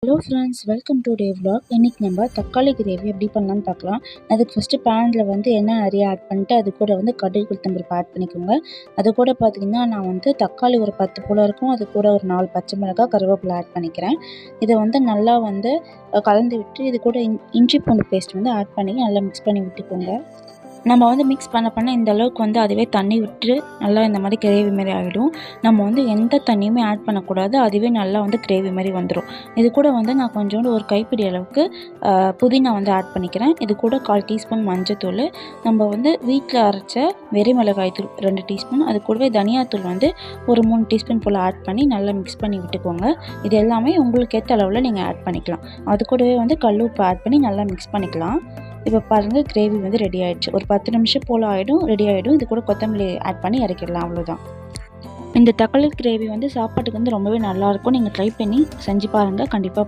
Hello friends, welcome to day vlog. இன்றைக்கி நம்ம தக்காளி கிரேவி எப்படி பண்ணலான்னு பார்க்கலாம். அதுக்கு ஃபஸ்ட்டு பேனில் எண்ணெய் நிறைய ஆட் பண்ணிட்டு அது கூட கடுகு உளுத்தம்பருப்பு ஆட் பண்ணிக்கோங்க. அது கூட பார்த்திங்கன்னா நான் தக்காளி ஒரு 10 போல் இருக்கும். அது கூட ஒரு 4 பச்சை மிளகாய், கருவேப்பிலை ஆட் பண்ணிக்கிறேன். இதை நல்லா கலந்து விட்டு இது கூட இஞ்சி பூண்டு பேஸ்ட் ஆட் பண்ணி நல்லா மிக்ஸ் பண்ணி விட்டுக்கோங்க. நம்ம மிக்ஸ் பண்ண இந்த அளவுக்கு அதுவே தண்ணி விட்டு நல்லா இந்த மாதிரி கிரேவி மாதிரி ஆகிடும். நம்ம எந்த தண்ணியுமே ஆட் பண்ணக்கூடாது. அதுவே நல்லா கிரேவி மாதிரி வந்துடும். இது கூட நான் கொஞ்சோண்டு ஒரு கைப்பிடி அளவுக்கு புதினா ஆட் பண்ணிக்கிறேன். இது கூட 1/4 டீஸ்பூன் மஞ்சத்தூள், நம்ம வீட்டில் அரைச்ச வெறி மிளகாய் தூள் 2 டீஸ்பூன், அது கூடவே தனியாத்தூள் ஒரு 3 டீஸ்பூன் போல் ஆட் பண்ணி நல்லா மிக்ஸ் பண்ணி விட்டுக்கோங்க. இது எல்லாமே உங்களுக்கு ஏற்ற அளவில் நீங்கள் ஆட் பண்ணிக்கலாம். அது கூடவே கல் உப்பு ஆட் பண்ணி நல்லா மிக்ஸ் பண்ணிக்கலாம். இப்போ பாருங்கள், கிரேவி ரெடி ஆகிடுச்சு. ஒரு 10 நிமிஷம் போல் ரெடி ஆகிடும். இது கூட கொத்தமல்லி ஆட் பண்ணி இறக்கிடலாம். அவ்வளோதான். இந்த தக்காளி கிரேவி சாப்பாட்டுக்கு ரொம்பவே நல்லாயிருக்கும். நீங்கள் ட்ரை பண்ணி செஞ்சு பாருங்கள். கண்டிப்பாக